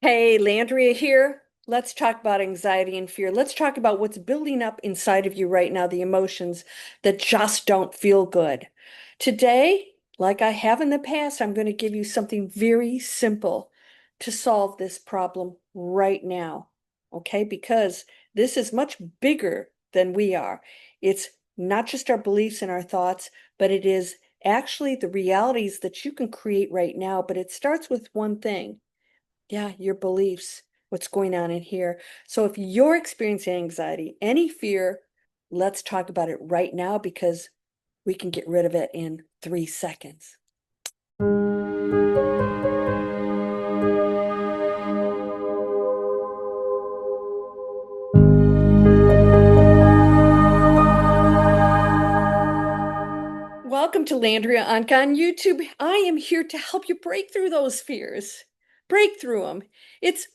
Hey, Landria here. Let's talk about anxiety and fear. Let's talk about what's building up inside of you right now, the emotions that just don't feel good. Today, like I have in the past, I'm going to give you something very simple to solve this problem right now. Okay? Because this is much bigger than we are. It's not just our beliefs and our thoughts, but it is actually the realities that you can create right now. But it starts with one thing. Yeah, your beliefs, what's going on in here. So if you're experiencing anxiety, any fear, let's talk about it right now because we can get rid of it in 3 seconds. Welcome to Landria Onkka on YouTube. I am here to help you break through those fears. Break through them. It's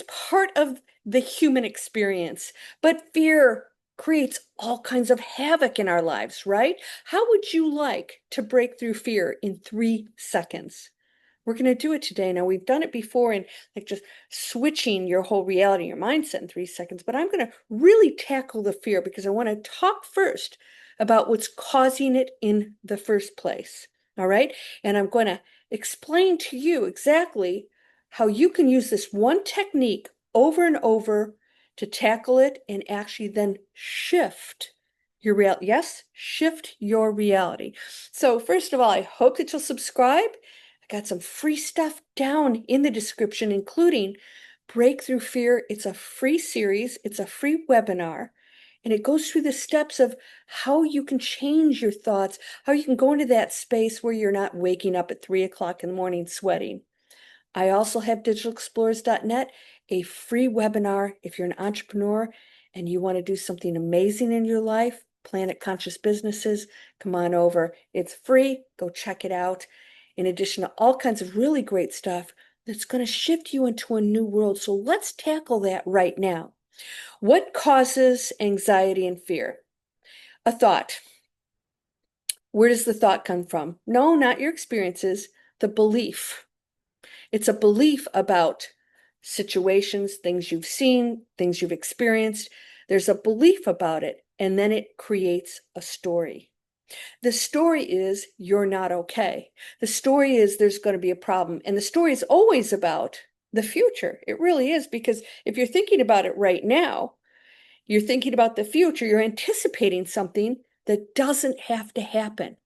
part of the human experience, but fear creates all kinds of havoc in our lives, right? How would you like to break through fear in 3 seconds? We're going to do it today. Now, we've done it before in like just switching your whole reality, your mindset in 3 seconds, but I'm going to really tackle the fear because I want to talk first about what's causing it in the first place. All right. And I'm going to explain to you exactly how you can use this one technique over and over to tackle it and actually then shift your reality. Yes, shift your reality. So, first of all, I hope that you'll subscribe. I got some free stuff down in the description, including Breakthrough Fear. It's a free series, it's a free webinar, and it goes through the steps of how you can change your thoughts, how you can go into that space where you're not waking up at 3 o'clock in the morning sweating. I also have digitalexplorers.net, a free webinar if you're an entrepreneur and you want to do something amazing in your life, Planet Conscious Businesses, come on over. It's free. Go check it out. In addition to all kinds of really great stuff that's going to shift you into a new world. So let's tackle that right now. What causes anxiety and fear? A thought. Where does the thought come from? No, not your experiences, the belief. It's a belief about situations, things you've seen, things you've experienced. There's a belief about it, and then it creates a story. The story is you're not okay. The story is there's going to be a problem. And the story is always about the future. It really is, because if you're thinking about it right now, you're thinking about the future, you're anticipating something that doesn't have to happen.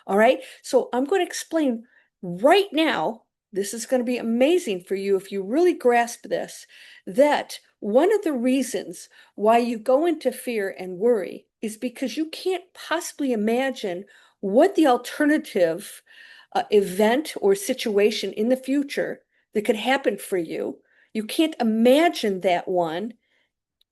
All right. So I'm going to explain right now. This is going to be amazing for you if you really grasp this, that one of the reasons why you go into fear and worry is because you can't possibly imagine what the alternative event or situation in the future that could happen for you. You can't imagine that one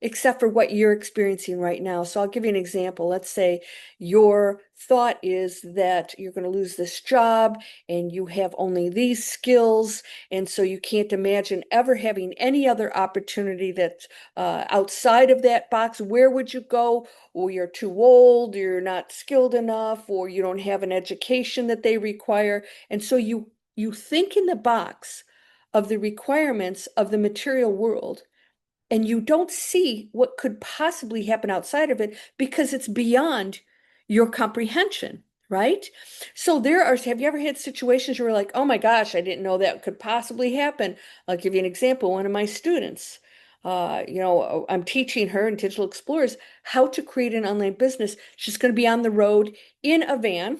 except for what you're experiencing right now. So I'll give you an example. Let's say your thought is that you're going to lose this job and you have only these skills. And so you can't imagine ever having any other opportunity that's outside of that box. Where would you go? Or you're too old, you're not skilled enough, or you don't have an education that they require. And so you think in the box of the requirements of the material world, and you don't see what could possibly happen outside of it because it's beyond your comprehension, right? So have you ever had situations where you're like, oh my gosh, I didn't know that could possibly happen? I'll give you an example. One of my students, I'm teaching her in Digital Explorers how to create an online business. She's going to be on the road in a van,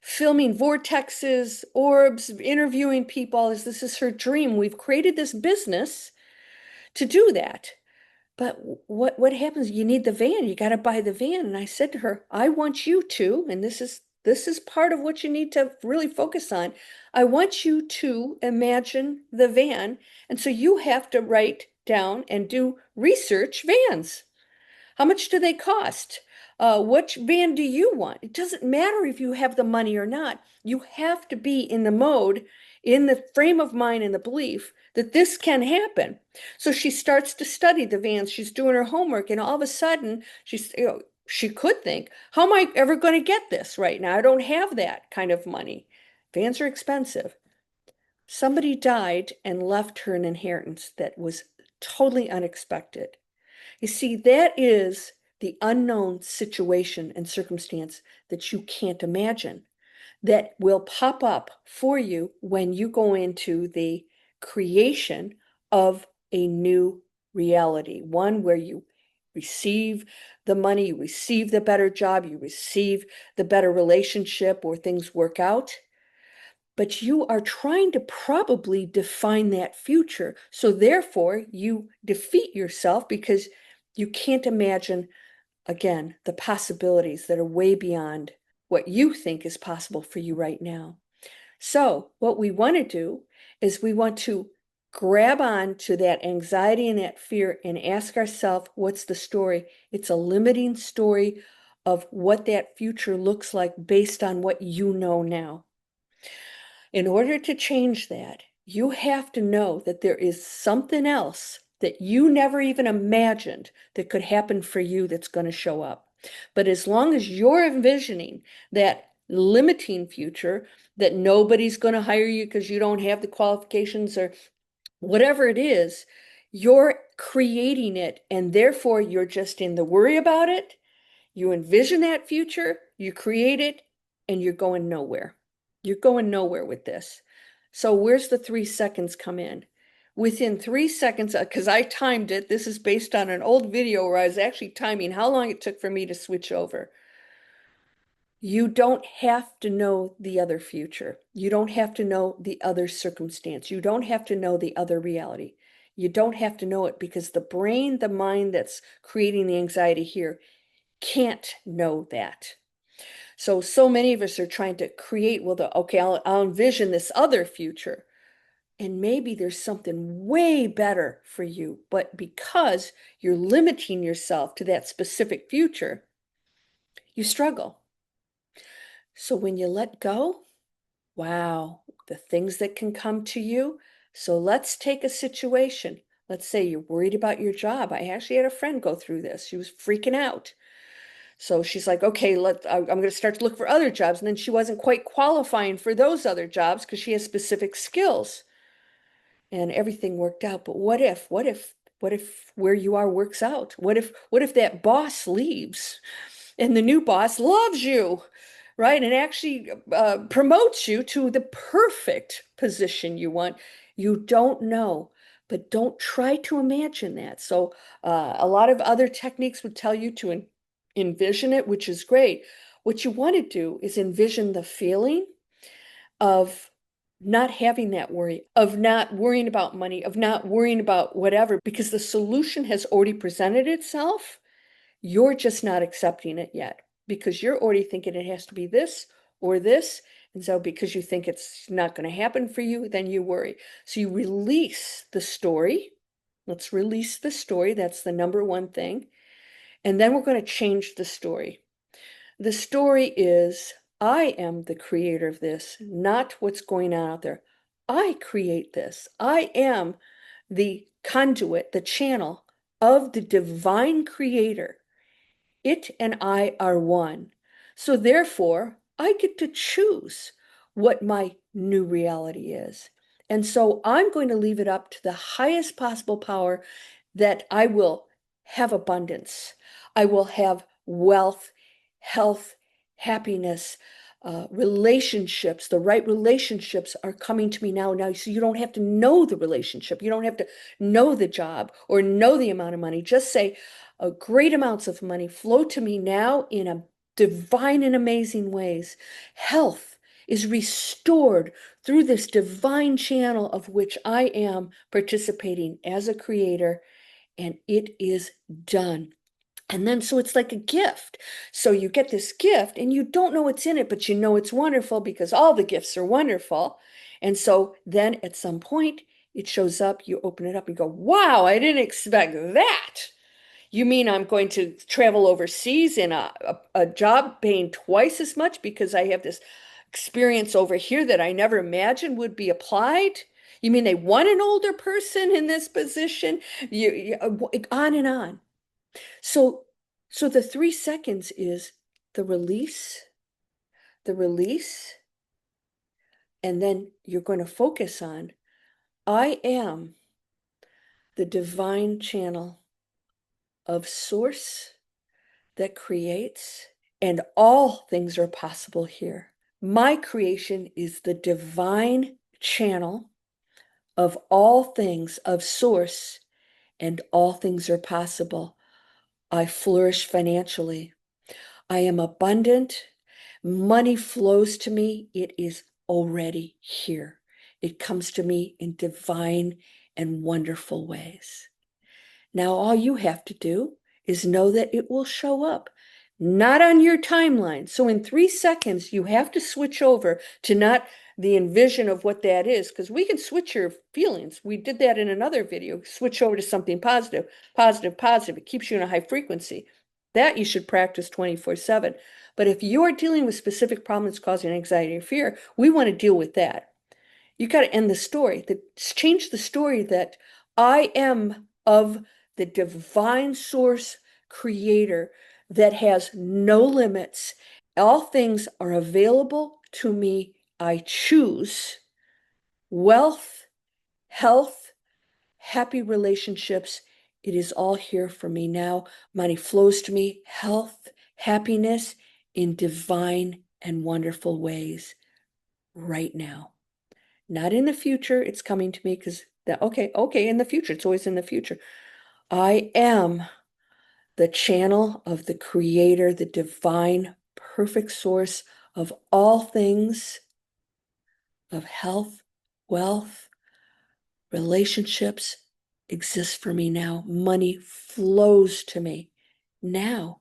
filming vortexes, orbs, interviewing people. This is her dream. We've created this business to do that. But what happens? You need the van. You got to buy the van. And I said to her, I want you to, and this is part of what you need to really focus on. I want you to imagine the van. And so you have to write down and do research vans. How much do they cost? Which van do you want? It doesn't matter if you have the money or not. You have to be in the mode, in the frame of mind and the belief that this can happen. So she starts to study the vans. She's doing her homework, and all of a sudden, she could think, how am I ever going to get this right now? I don't have that kind of money. Vans are expensive. Somebody died and left her an inheritance that was totally unexpected. You see, that is the unknown situation and circumstance that you can't imagine that will pop up for you when you go into the creation of a new reality, one where you receive the money, you receive the better job, you receive the better relationship, or things work out. But you are trying to probably define that future. So therefore, you defeat yourself because you can't imagine, again, the possibilities that are way beyond what you think is possible for you right now. So what we want to do is we want to grab on to that anxiety and that fear and ask ourselves, what's the story? It's a limiting story of what that future looks like based on what you know now. In order to change that, you have to know that there is something else that you never even imagined that could happen for you that's going to show up. But as long as you're envisioning that limiting future, that nobody's going to hire you because you don't have the qualifications or whatever it is, you're creating it, and therefore you're just in the worry about it. You envision that future, you create it, and you're going nowhere. You're going nowhere with this. So where's the 3 seconds come in? Within 3 seconds, because I timed it, this is based on an old video where I was actually timing how long it took for me to switch over. You don't have to know the other future. You don't have to know the other circumstance. You don't have to know the other reality. You don't have to know it because the brain, the mind that's creating the anxiety here can't know that. So many of us are trying to create, well, okay, I'll envision this other future. And maybe there's something way better for you. But because you're limiting yourself to that specific future, you struggle. So when you let go, wow, the things that can come to you. So let's take a situation. Let's say you're worried about your job. I actually had a friend go through this. She was freaking out. So she's like, okay, I'm going to start to look for other jobs. And then she wasn't quite qualifying for those other jobs because she has specific skills. And everything worked out. But what if where you are works out? What if that boss leaves and the new boss loves you, right? And actually promotes you to the perfect position you want. You don't know, but don't try to imagine that. So a lot of other techniques would tell you to envision it, which is great. What you want to do is envision the feeling of not having that worry, of not worrying about money, of not worrying about whatever, because the solution has already presented itself. You're just not accepting it yet because you're already thinking it has to be this or this. And so because you think it's not going to happen for you, then you worry. So you release the story. Let's release the story. That's the number one thing. And then we're going to change the story. The story is, I am the creator of this, not what's going on out there. I create this. I am the conduit, the channel of the divine creator. It and I are one. So therefore, I get to choose what my new reality is. And so I'm going to leave it up to the highest possible power that I will have abundance. I will have wealth, health, happiness, relationships. The right relationships are coming to me now. Now, so you don't have to know the relationship. You don't have to know the job or know the amount of money. Just say, great amounts of money flow to me now in a divine and amazing ways. Health is restored through this divine channel of which I am participating as a creator, and it is done. And then, so it's like a gift. So you get this gift and you don't know what's in it, but you know it's wonderful because all the gifts are wonderful. And so then at some point, it shows up, you open it up and go, wow, I didn't expect that. You mean I'm going to travel overseas in a job paying twice as much because I have this experience over here that I never imagined would be applied? You mean they want an older person in this position? On and on. So, so the 3 seconds is the release, the release, And then you're going to focus on, I am the divine channel of source that creates, and all things are possible here. My creation is the divine channel of all things, of source, and all things are possible. I flourish financially. I am abundant. Money flows to me. It is already here. It comes to me in divine and wonderful ways. Now, all you have to do is know that it will show up, not on your timeline. So in 3 seconds, you have to switch over to not the envision of what that is, because we can switch your feelings. We did that in another video. Switch over to something positive, positive, positive. It keeps you in a high frequency. That you should practice 24/7. But if you're dealing with specific problems causing anxiety or fear, we want to deal with that. You got to end the story. Change the story that I am of the divine source creator that has no limits. All things are available to me. I choose wealth, health, happy relationships. It is all here for me now. Money flows to me, health, happiness in divine and wonderful ways right now. Not in the future. It's coming to me because that, okay, in the future. It's always in the future. I am the channel of the creator, the divine, perfect source of all things, of health, wealth, relationships exist for me now. Money flows to me now.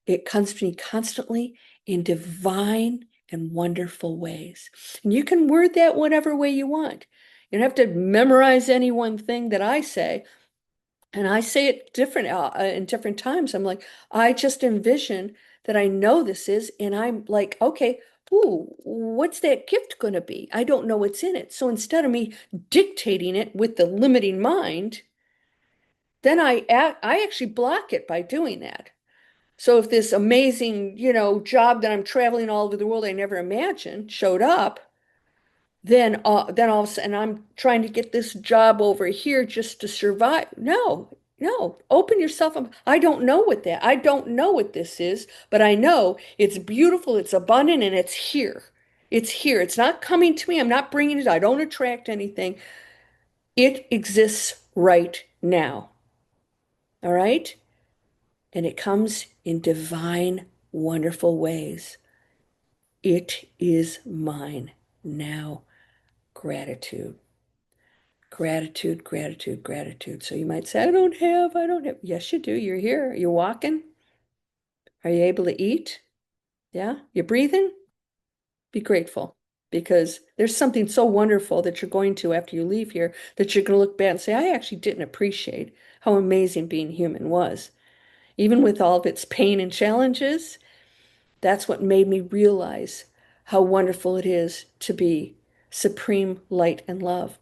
It comes to me constantly in divine and wonderful ways. And you can word that whatever way you want. You don't have to memorize any one thing that I say. And I say it different in different times. I'm like, I just envision that I know this is, and I'm like, okay, ooh, what's that gift going to be? I don't know what's in it. So instead of me dictating it with the limiting mind, then I actually block it by doing that. So if this amazing, job that I'm traveling all over the world I never imagined showed up, then all of a sudden I'm trying to get this job over here just to survive. No, no, open yourself up. I don't know what this is, but I know it's beautiful, it's abundant, and it's here. It's here. It's not coming to me. I'm not bringing it. I don't attract anything. It exists right now. All right? And it comes in divine, wonderful ways. It is mine now. Gratitude. Gratitude, gratitude, gratitude. So you might say, I don't have. Yes, you do. You're here. You're walking. Are you able to eat? Yeah. You're breathing? Be grateful because there's something so wonderful that you're going to after you leave here that you're going to look back and say, I actually didn't appreciate how amazing being human was. Even with all of its pain and challenges, that's what made me realize how wonderful it is to be supreme light and love.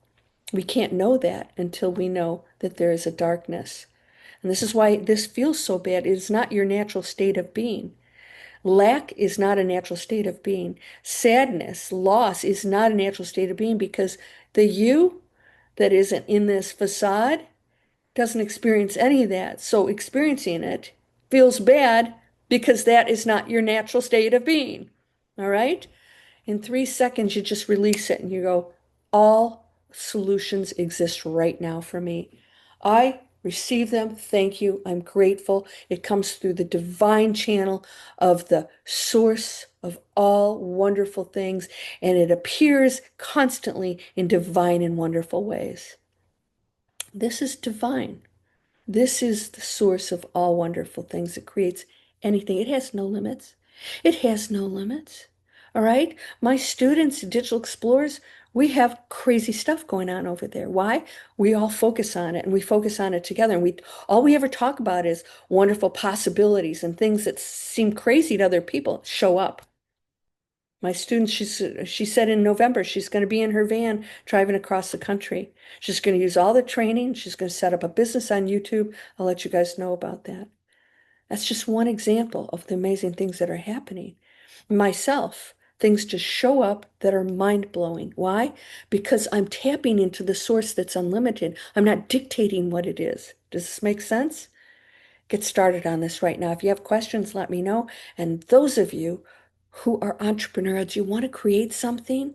We can't know that until we know that there is a darkness. And this is why this feels so bad. It is not your natural state of being. Lack is not a natural state of being. Sadness, loss is not a natural state of being because the you that isn't in this facade doesn't experience any of that. So experiencing it feels bad because that is not your natural state of being. All right? In 3 seconds, you just release it and you go, all solutions exist right now for me. I receive them. Thank you. I'm grateful. It comes through the divine channel of the source of all wonderful things, and it appears constantly in divine and wonderful ways. This is divine. This is the source of all wonderful things. It creates anything. It has no limits. It has no limits. All right. My students, digital explorers, we have crazy stuff going on over there. Why? We all focus on it and we focus on it together. And all we ever talk about is wonderful possibilities and things that seem crazy to other people show up. My students, she said in November, she's going to be in her van driving across the country. She's going to use all the training. She's going to set up a business on YouTube. I'll let you guys know about that. That's just one example of the amazing things that are happening. Myself, things just show up that are mind-blowing. Why? Because I'm tapping into the source that's unlimited. I'm not dictating what it is. Does this make sense? Get started on this right now. If you have questions, let me know. And those of you who are entrepreneurial, do you want to create something?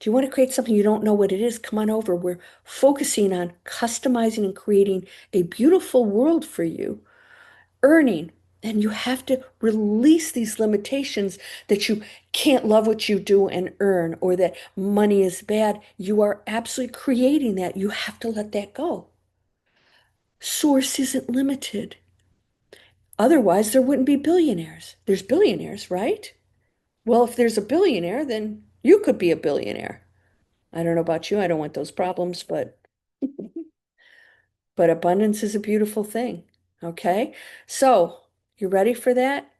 Do you want to create something you don't know what it is? Come on over. We're focusing on customizing and creating a beautiful world for you, earning. And you have to release these limitations that you can't love what you do and earn, or that money is bad. You are absolutely creating that. You have to let that go. Source isn't limited. Otherwise, there wouldn't be billionaires. There's billionaires, right? Well, if there's a billionaire, then you could be a billionaire. I don't know about you. I don't want those problems, but abundance is a beautiful thing. Okay? So, you ready for that?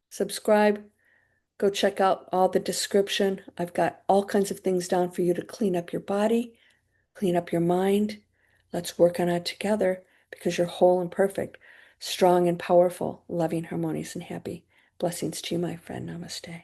Subscribe. Go check out all the description. I've got all kinds of things down for you to clean up your body, clean up your mind. Let's work on it together because you're whole and perfect, strong and powerful, loving, harmonious, and happy. Blessings to you, my friend. Namaste.